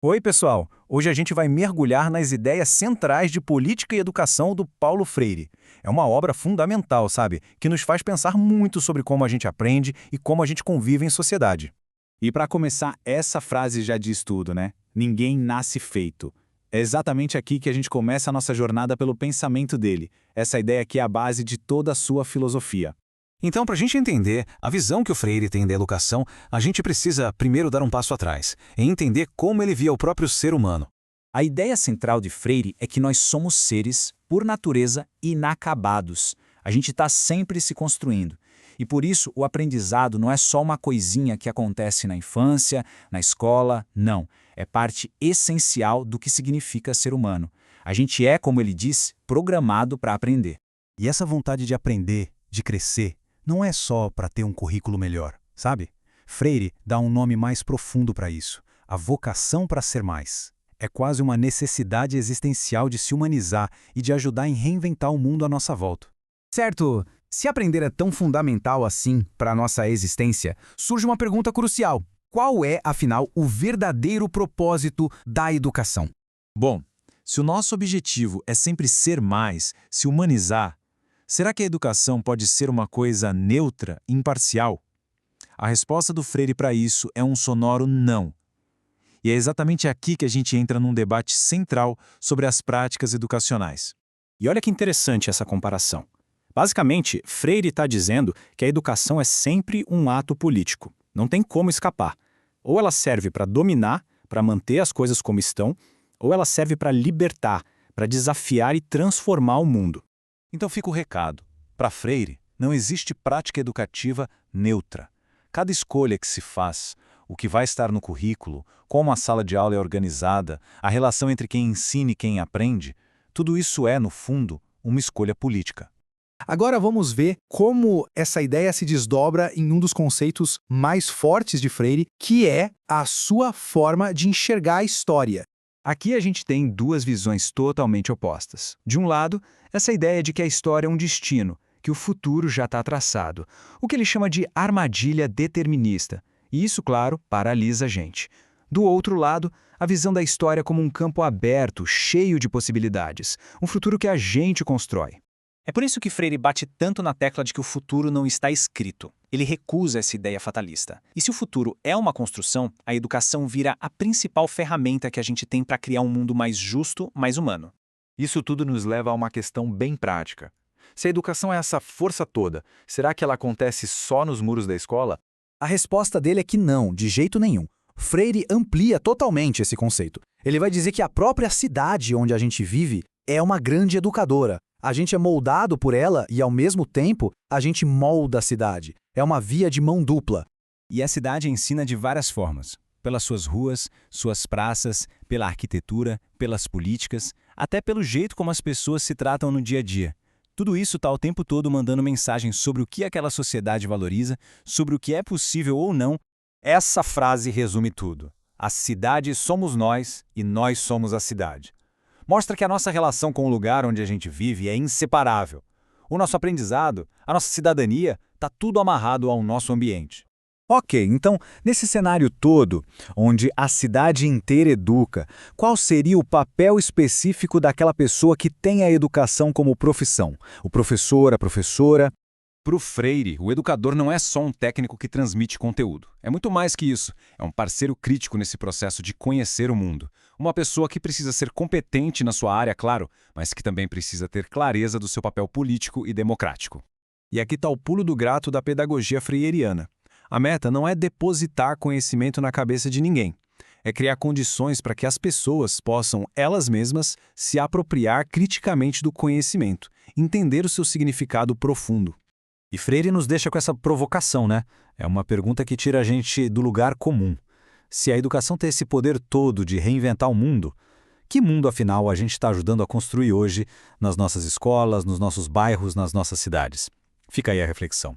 Oi, pessoal! Hoje a gente vai mergulhar nas ideias centrais de política e educação do Paulo Freire. É uma obra fundamental, sabe? Que nos faz pensar muito sobre como a gente aprende e como a gente convive em sociedade. E para começar, essa frase já diz tudo, né? Ninguém nasce feito. É exatamente aqui que a gente começa a nossa jornada pelo pensamento dele. Essa ideia aqui é a base de toda a sua filosofia. Então, para a gente entender a visão que o Freire tem da educação, a gente precisa primeiro dar um passo atrás e entender como ele via o próprio ser humano. A ideia central de Freire é que nós somos seres, por natureza, inacabados. A gente está sempre se construindo. E por isso o aprendizado não é só uma coisinha que acontece na infância, na escola, não. É parte essencial do que significa ser humano. A gente é, como ele diz, programado para aprender. E essa vontade de aprender, de crescer, não é só para ter um currículo melhor, sabe? Freire dá um nome mais profundo para isso, a vocação para ser mais. É quase uma necessidade existencial de se humanizar e de ajudar em reinventar o mundo à nossa volta. Certo, se aprender é tão fundamental assim para a nossa existência, surge uma pergunta crucial. Qual é, afinal, o verdadeiro propósito da educação? Bom, se o nosso objetivo é sempre ser mais, se humanizar, será que a educação pode ser uma coisa neutra, imparcial? A resposta do Freire para isso é um sonoro não. E é exatamente aqui que a gente entra num debate central sobre as práticas educacionais. E olha que interessante essa comparação. Basicamente, Freire está dizendo que a educação é sempre um ato político. Não tem como escapar. Ou ela serve para dominar, para manter as coisas como estão, ou ela serve para libertar, para desafiar e transformar o mundo. Então fica o recado. Para Freire, não existe prática educativa neutra. Cada escolha que se faz, o que vai estar no currículo, como a sala de aula é organizada, a relação entre quem ensina e quem aprende, tudo isso é, no fundo, uma escolha política. Agora vamos ver como essa ideia se desdobra em um dos conceitos mais fortes de Freire, que é a sua forma de enxergar a história. Aqui a gente tem duas visões totalmente opostas. De um lado, essa ideia de que a história é um destino, que o futuro já está traçado, o que ele chama de armadilha determinista. E isso, claro, paralisa a gente. Do outro lado, a visão da história como um campo aberto, cheio de possibilidades, um futuro que a gente constrói. É por isso que Freire bate tanto na tecla de que o futuro não está escrito. Ele recusa essa ideia fatalista. E se o futuro é uma construção, a educação vira a principal ferramenta que a gente tem para criar um mundo mais justo, mais humano. Isso tudo nos leva a uma questão bem prática. Se a educação é essa força toda, será que ela acontece só nos muros da escola? A resposta dele é que não, de jeito nenhum. Freire amplia totalmente esse conceito. Ele vai dizer que a própria cidade onde a gente vive é uma grande educadora. A gente é moldado por ela e, ao mesmo tempo, a gente molda a cidade. É uma via de mão dupla. E a cidade ensina de várias formas. Pelas suas ruas, suas praças, pela arquitetura, pelas políticas, até pelo jeito como as pessoas se tratam no dia a dia. Tudo isso está o tempo todo mandando mensagens sobre o que aquela sociedade valoriza, sobre o que é possível ou não. Essa frase resume tudo. A cidade somos nós e nós somos a cidade. Mostra que a nossa relação com o lugar onde a gente vive é inseparável. O nosso aprendizado, a nossa cidadania, está tudo amarrado ao nosso ambiente. Ok, então, nesse cenário todo, onde a cidade inteira educa, qual seria o papel específico daquela pessoa que tem a educação como profissão? O professor, a professora? Para o Freire, o educador não é só um técnico que transmite conteúdo. É muito mais que isso. É um parceiro crítico nesse processo de conhecer o mundo. Uma pessoa que precisa ser competente na sua área, claro, mas que também precisa ter clareza do seu papel político e democrático. E aqui está o pulo do gato da pedagogia freiriana. A meta não é depositar conhecimento na cabeça de ninguém. É criar condições para que as pessoas possam, elas mesmas, se apropriar criticamente do conhecimento, entender o seu significado profundo. E Freire nos deixa com essa provocação, né? É uma pergunta que tira a gente do lugar comum. Se a educação tem esse poder todo de reinventar o mundo, que mundo, afinal, a gente está ajudando a construir hoje nas nossas escolas, nos nossos bairros, nas nossas cidades? Fica aí a reflexão.